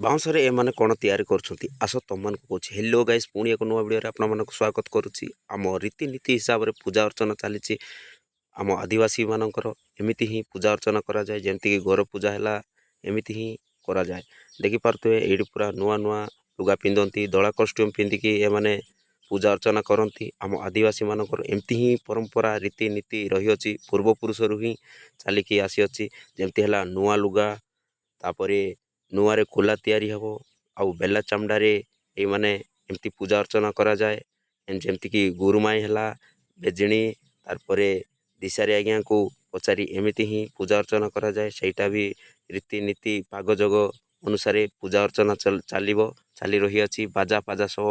ବାଉଁଶରେ ଏମାନେ କ'ଣ ତିଆରି କରୁଛନ୍ତି ଆସ ତମମାନଙ୍କୁ କହୁଛି। ହେଲୋ ଗାଇସ୍, ପୁଣି ଏକ ନୂଆ ଭିଡ଼ିଓରେ ଆପଣମାନଙ୍କୁ ସ୍ୱାଗତ କରୁଛି। ଆମ ରୀତିନୀତି ହିସାବରେ ପୂଜା ଅର୍ଚ୍ଚନା ଚାଲିଛି ଆମ ଆଦିବାସୀମାନଙ୍କର। ଏମିତି ହିଁ ପୂଜା ଅର୍ଚ୍ଚନା କରାଯାଏ, ଯେମିତିକି ଘର ପୂଜା ହେଲା ଏମିତି ହିଁ କରାଯାଏ। ଦେଖିପାରୁଥିବେ ଏଇଠି ପୁରା ନୂଆ ନୂଆ ଲୁଗା ପିନ୍ଧନ୍ତି, ଧଳା କଷ୍ଟ୍ୟୁମ୍ ପିନ୍ଧିକି ଏମାନେ ପୂଜା ଅର୍ଚ୍ଚନା କରନ୍ତି। ଆମ ଆଦିବାସୀମାନଙ୍କର ଏମିତି ହିଁ ପରମ୍ପରା ରୀତିନୀତି ରହିଅଛି, ପୂର୍ବପୁରୁଷରୁ ହିଁ ଚାଲିକି ଆସିଅଛି। ଯେମିତି ହେଲା ନୂଆ ଲୁଗା, ତାପରେ ନୂଆରେ କୁଲା ତିଆରି ହେବ, ଆଉ ବେଲା ଚାମଡ଼ାରେ ଏଇମାନେ ଏମିତି ପୂଜା ଅର୍ଚ୍ଚନା କରାଯାଏ। ଯେମିତିକି ଗୁରୁମାଇ ହେଲା, ବେଜିଣୀ, ତାପରେ ଦିଶାରୀ ଆଜ୍ଞାଙ୍କୁ ପଚାରି ଏମିତି ହିଁ ପୂଜା ଅର୍ଚ୍ଚନା କରାଯାଏ। ସେଇଟା ବି ରୀତିନୀତି ପାଗଯୋଗ ଅନୁସାରେ ପୂଜା ଅର୍ଚ୍ଚନା ଚାଲି ରହିଅଛି। ବାଜା ଫାଜା ସହ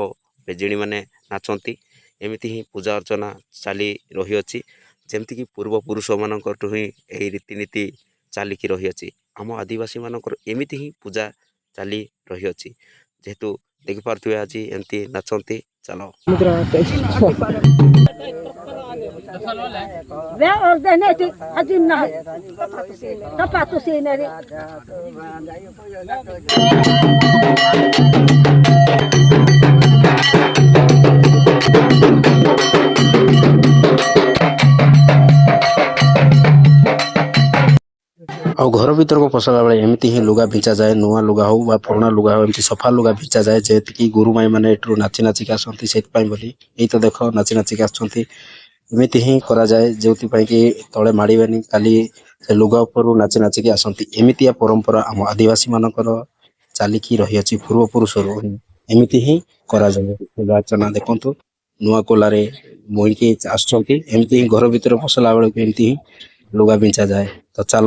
ବେଜିଣୀମାନେ ନାଚନ୍ତି। ଏମିତି ହିଁ ପୂଜା ଅର୍ଚ୍ଚନା ଚାଲି ରହିଅଛି, ଯେମିତିକି ପୂର୍ବପୁରୁଷମାନଙ୍କଠୁ ହିଁ ଏହି ରୀତିନୀତି ଚାଲିକି ରହିଅଛି। ଆମ ଆଦିବାସୀମାନଙ୍କର ଏମିତି ହିଁ ପୂଜା ଚାଲି ରହିଅଛି। ଯେହେତୁ ଦେଖିପାରୁଥିବେ ଆଜି ଏମିତି ନାଚନ୍ତି। ଚାଲ ଆଉ ଘର ଭିତରକୁ ପଶିଲା ବେଳେ ଏମିତି ହିଁ ଲୁଗା ଭିଚାଯାଏ। ନୂଆ ଲୁଗା ହଉ ବା ପୁରୁଣା ଲୁଗା ହଉ, ଏମିତି ସଫା ଲୁଗା ଭିଚାଯାଏ। ଯେହେତୁକି ଗୁରୁମାଇ ମାନେ ଏଠୁ ନାଚି ନାଚିକି ଆସନ୍ତି, ସେଥିପାଇଁ ବୋଲି ଏଇ ତ ଦେଖ ନାଚି ନାଚିକି ଆସୁଛନ୍ତି। ଏମିତି ହିଁ କରାଯାଏ, ଯେଉଁଥିପାଇଁ କି ତଳେ ମାଡ଼ିବେନି, କାଲି ସେ ଲୁଗା ଉପରୁ ନାଚି ନାଚିକି ଆସନ୍ତି। ଏମିତିଆ ପରମ୍ପରା ଆମ ଆଦିବାସୀ ମାନଙ୍କର ଚାଲିକି ରହିଅଛି ପୂର୍ବପୁରୁଷରୁ। ଏମିତି ହିଁ କରାଯାଏ ପୂଜା ଅର୍ଚ୍ଚନା। ଦେଖନ୍ତୁ ନୂଆ କୋଲାରେ ବୋହିକି ଆସୁଛନ୍ତି। ଏମିତି ହିଁ ଘର ଭିତରେ ପଶିଲା ବେଳକୁ ଏମିତି ହିଁ ଲୁଗା ବିଞ୍ଚାଯାଏ। ତ ଚାଲ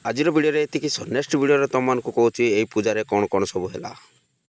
ଆଜିର ଭିଡ଼ିଓରେ ଏତିକି। ନେକ୍ସଟ ଭିଡ଼ିଓରେ ତୁମମାନଙ୍କୁ କହୁଛି ଏଇ ପୂଜାରେ କ'ଣ କ'ଣ ସବୁ ହେଲା।